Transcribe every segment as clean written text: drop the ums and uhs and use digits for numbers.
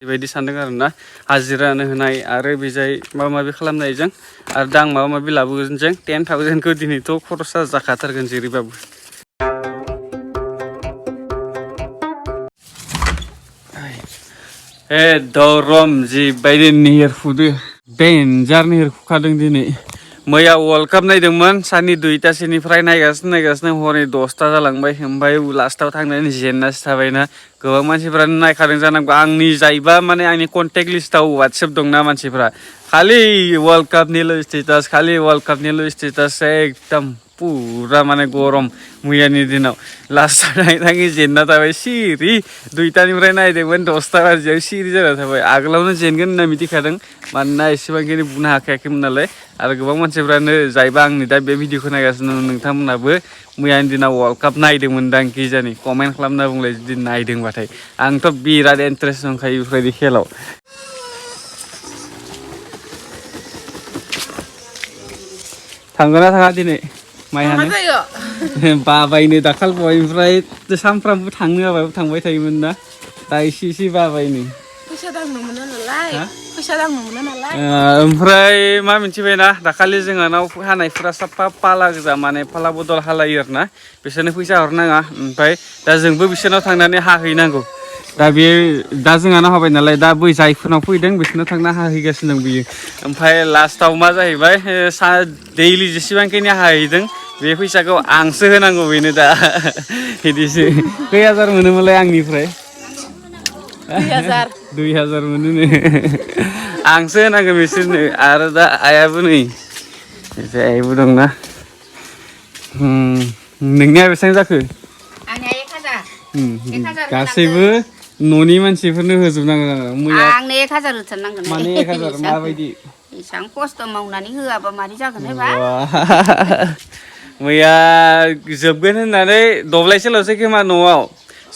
बेबायदि सानदों आरोना हाजिरानो होनाय आरो बेजाय माबा माबि खालामनायजों आरो दा आं माबा माबि लाबोगोनजों 10,000खौ दिनैथ' खरसा जाखाथारगोन जेरैबाबो दरम जिबायदि निहिर फुदो डेन्जार निहिर फुखादों दिनै मैया वर्ल्ड काप नायदोंमोन साननि 2टासोनिफ्राय नायगासिनो हरनि 10ता जालांबाय ओमफ्राय लास्टाव थांनानै जेन्नासो थाबायना गोबां मानसिफ्रानो नायखादों जानांगौ आंनि जायबा माने आंनि कन्टेक्ट लिस्टाव वाट्सएप दंना मानसिफ्रा खालि वर्ल्ड कापनिल' स्टेटास एकदम पुरा माने गरम मैयानि दिनाव लास्टाव नायनाङि जेन्ना थाबाय सिरि 2टानिफ्राय नायदोंमोन 10ता बाजियाव सिरि जाना थाबाय आगोलावनो जेनगोन होनना मिथिखादों मानोना एसेबांखिनि बुंनो हाखायाखैमोन नालाय आरो गोबां मानसिफ्रानो जायबा आंनि दा बे भिडिअखौ नायगासिनो नोंथांमोनाबो मैयानि दिनाव वर्ल्ड काप नायदोंमोनदां गिजानि कमेन्ट खालामना बुंलाय जुदि नायदोंबाथाय आंथ' बिराद इन्टारेस्ट दंखायो बेफोरबायदि खेलाव थांगोना थाङा दिनै माइ हानो बाबायनो दाखाल बयनिफ्राय सानफ्रामबो थांनो हाबाबो थांबाय थायोमोन ना दा एसे बाबायनो फैसा दांनो मोनो नालाय ओमफ्राय मा मिथिबायना दाखालि जोंहानाव हानायफोरा साफा पाला गोजा माने फाला बदल हालायो आरोना बिसोरनो फैसा हरनाङा ओमफ्राय दा जोंबो बिसोरनाव थांनानै हाहैनांगौ दा बे दा जोंहानाव हाबाय नालाय दा बै जायफोरनाव फैदों बिसोरनाव थांना हाहैगासिनो दं बियो ओमफ्राय लास्टाव मा जाहैबाय दैलि जेसेबांखिनि हाहैदों बे फैसाखौ आंसो होनांगौ बेनो दा बिदिसो खै हाजार मोनोमोनलाय आंनिफ्राय 2,000 मोनोनो आंसो होनांगौ बिसोरनो आरो दा आइयाबो नै आइबो दंना नोंनिया बेसेबां जाखो आंनिया 1,000 गासैबो न'नि मानसिफोरनो होजोबनांगोन मैया आंनो 1,000 होथारनांगोन माने 1,000 माबायदि एसां खस्थ' मावनानै होआबा मारै जागोन होबा मैया जोबगोन होननानै दब्लायसेल'सै खोमा न'आव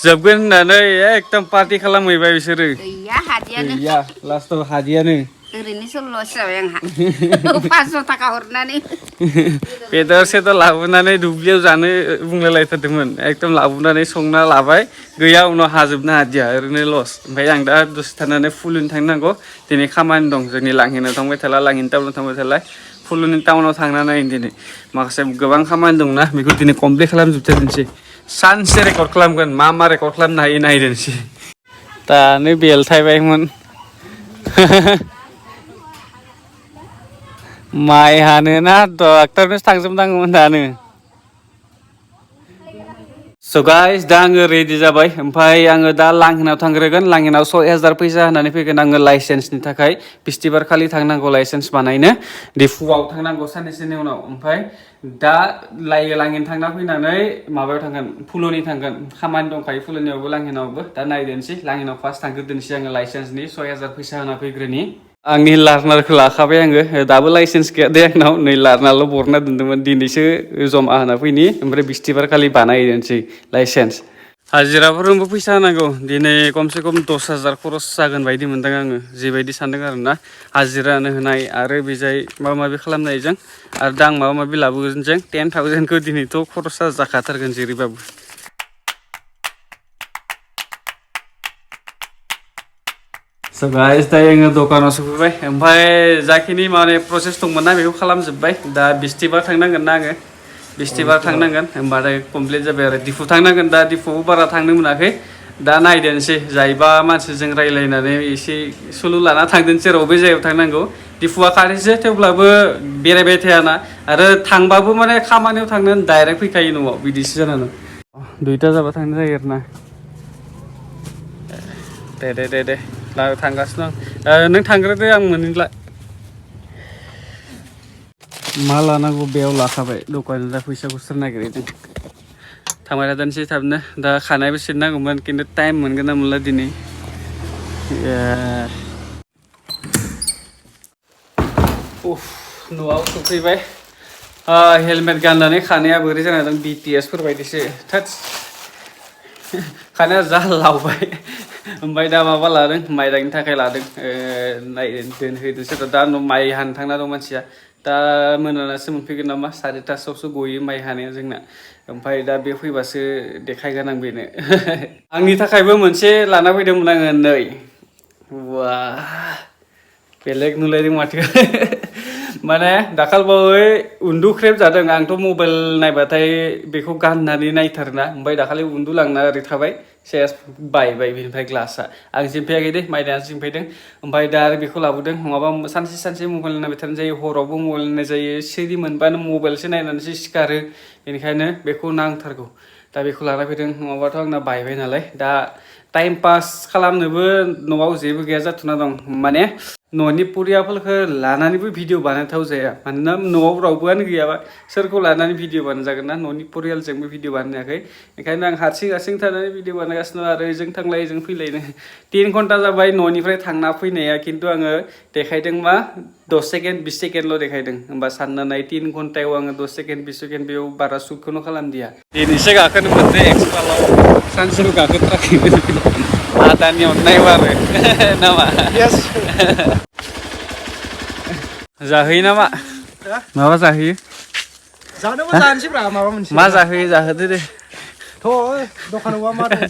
जोबगोन होननानै एकदम पार्टि खालामहैबाय बिसोरो गैया लास्टाव हादियानो ओरैनोसो लस जाबाय आंहा 500 थाखा हरनानै बेदर सेदर लाबोनानै दुब्लियाव जानो बुंलायलायथारदोंमोन एकदम लाबोनानै संना लाबाय गैया उनाव हाजोबनो हादिया ओरैनो लस ओमफ्राय आं दा दसे थानानै फुलुनि थांनांगौ दिनै खामानि दं जोंनि लांहिनाव थांबाय थाला लांहिनि टाउनाव थांबाय थाला फुलुनि टाउनाव थांनानै दिनै माखासे गोबां खामानि दंना बेखौ दिनै कमप्लिट खालामजोबथारनोसै सानसे रेकर्ड खालामगोन मा रेकर्ड खालामनो हायो नायदोंसै दानो बेलथायबायमोन माइ हानोना डक्टरनोसो थांजोबनांगौमोन दानो स' गाइस दा आङो रेडि जाबाय ओमफ्राय आङो दा लांहिनाव थांग्रोगोन लांहिनाव 6,000 फैसा होनानै फैगोन आङो लाइसेन्सनि थाखाय बिस्थिबार खालि थांनांगौ लाइसेन्स बानायनो डिफुआव थांनांगौ साननैसोनि उनाव ओमफ्राय दा लांहिनो थांना फैनानै माबायाव थांगोन फुलुनि थांगोन खामानि दंखायो फुलुनियावबो लांहिनावबो दा नायदोनोसै लांहिनाव फार्स्ट थांग्रोदोनोसै आङो लाइसेन्सनि 6,000 फैसा होना फैग्रोनि आंनि लार्नारखौ लाखाबाय आङो दाबो लाइसेन्स गैया दे आंनाव नै लार्नारल' बरना दोन्दोंमोन दिनैसो जमा होना फैनि ओमफ्राय बिस्थिबार खालि बानायहैनोसै लाइसेन्स हाजिराफोरनोबो फैसा होनांगौ दिनै खमसे खम 10,000 खरस जागोन बायदि मोनदों आङो जिबायदि सानदों आरोना हाजिरानो होनाय आरो बेजाय माबा माबि खालामनायजों आरो दा आं माबा माबि लाबोगोनजों 10,000खौ दिनैथ' खरसा जाखाथारगोन जेरैबाबो स' गाइस दा आङो दखानाव सफैबाय ओमफ्राय जाखिनि माने प्रसेस दंमोन ना बेखौ खालामजोब्बाय दा बिस्थिबार थांनांगोन ना आङो बिस्थिबार थांनांगोन होमबाथाय कमप्लिट जाबाय आरो दिफु थांनांगोन दा दिफुआवबो बारा थांनो मोनाखै दा नायदोनोसै जायबा मानसिजों रायज्लायनानै एसे सुलु लाना थांदोनोसै र' बबे जायगायाव थांनांगौ दिफुआ खाथिसो थेवब्लाबो बेरायबाय थायाना आरो थांबाबो माने खामानियाव थांनानै डाइरेक्ट फैखायो न'आव बिदिसो जानानै 2टा जाबा थांनो जायो आरोना दे थांगासिनो दं नों थांग्रोदो आं मोनहैला मा लानांगौ बेयाव लाखाबाय दखानाव दा फैसाखौ सोर नागिरहैदों थांबाय थादोंसै थाबनो दा खानायबो सिननांगौमोन खिन्थु टाइम मोनगोन ना मोनला दिनै न'आव सफैबाय हेलमेट गाननानै खानाया बोरै जाना दं BTSफोर बायदिसो थोद खानाया जा लावबाय ओमफ्राय दा माबा लादों माइदांनि थाखाय लादों दोनहैदोंसो दा माइ हानो थांना दं मानसिया दा मोनानासो मोनफैगोन नामा 4:30आवसो गयो माइ हानाया जोंना ओमफ्राय दा बे फैबासो देखायगोन आं बेनो आंनि थाखायबो मोनसे लाना फैदोंमोन आङो नै wah beleg nulaydों माथो माने दाखालिबावै उन्दुख्रेब जादों आंथ' मबाइल नायबाथाय बेखौ गाननानै नायथारोना ओमफ्राय दाखालि उन्दुलांना ओरै थाबाय सेस बायबाय बेनिफ्राय ग्लासा आं सिनफायाखै दे माइदांआसो सिनफायदों ओमफ्राय दा आरो बेखौ लाबोदों नङाबा सानसे मबाइल नायबाय थानाय जायो हरावबो मबाइल नायनाय जायो सिरि मोनबानो मबाइलसो नायनानैसो सिखारो बेनिखायनो बेखौ नांथारगौ दा बेखौ लाना फैदों नङाबाथ' आंना बायबाय नालाय दा टाइम पास खालामनोबो न'आव जेबो गैया जाथ'ना दं माने न'नि पुरियाफोरखौ लानानैबो भिडिअ बानायथाव जाया मानोना न'आव रावबोआनो गैयाबा सोरखौ लानानै भिडिअ बानायजागोन ना न'नि परियालजोंबो भिडिअ बानायाखै ओंखायनो आं हारसिं थानानै भिडिअ बानायगासिनो दं आरो ओजों थांलाय ओजों फैलायनो 3 घन्टा जाबाय न'निफ्राय थांना फैनाया खिन्थु आङो देखायदों मा 10 सेकेन्ड 20 सेकेन्डल' देखायदों होमबा सानना नाय 3 घन्टायाव आङो 10 सेकेन्ड 20 सेकेन्ड बेयाव बारा सुटखौनो खालामदिया दिनैसो गाखोनो मोनदों एक्सपालाव सानसेबो गाखोथाराखैमोन आदानि अननायाव आरो नामा जाहैयो नामा माबा जाहैयो जानोबा जानोसैब्रा माबा मोनसे मा जाहैयो जाहोदो दे थ' दखानाव मा दं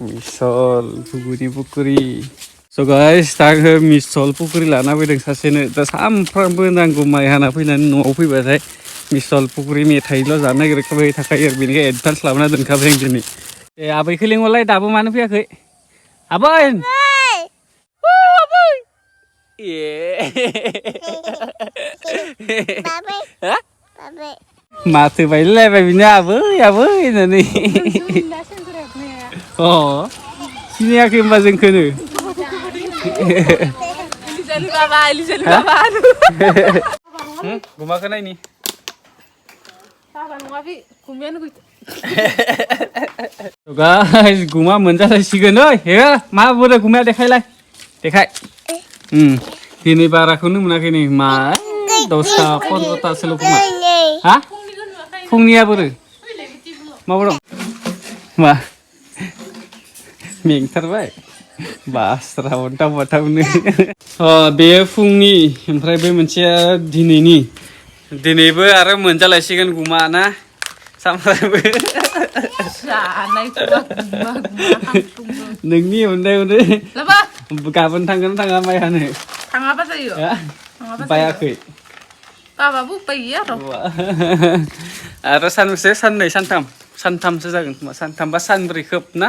मिसल पुकुरि स' गाइस दा आङो मिसल पुकुरि लाना फैदों सासेनो दा सामफ्रामबो नांगौ माइ हाना फैनानै न'आव फैबाथाय मिसल पुकुरि मेथाइल' जानो नागिरखाबाय थाखायो आरो बेनिखाय एडभान्स लाबोना दोनखाबाय आं दिनै ए आबैखौ लिंहरलाय दाबो मानो फैयाखै आबै माथो बायलायलायबाय बिनो आबै होननानै अ सिनायाखै होनबा जोंखौनो गुमाखौ नायनि गाइस गुमा मोनजालायसिगोन ओइ हे माबोरै गुमाया देखाय दिनै बाराखौनो मोनाखै नै मा 10ता 15तासोल' गुमा हा फुंनिया बोरो माबा दं मा मेंथारबाय बास्रा अन्थाव बाथावनो बेयो फुंनि ओमफ्राय बे मोनसेया दिनैबो आरो मोनजालायसिगोन गुमा ना सामफ्रामबो नोंनि अननायावनो गाबोन थांगोन थाङा माइ हानो थाङाबा जायो बायाखै बाबाबो बायो आरो सानबेसे साननै सानथामसो जागोन खोमा सानथाम बा सानब्रै खोब ना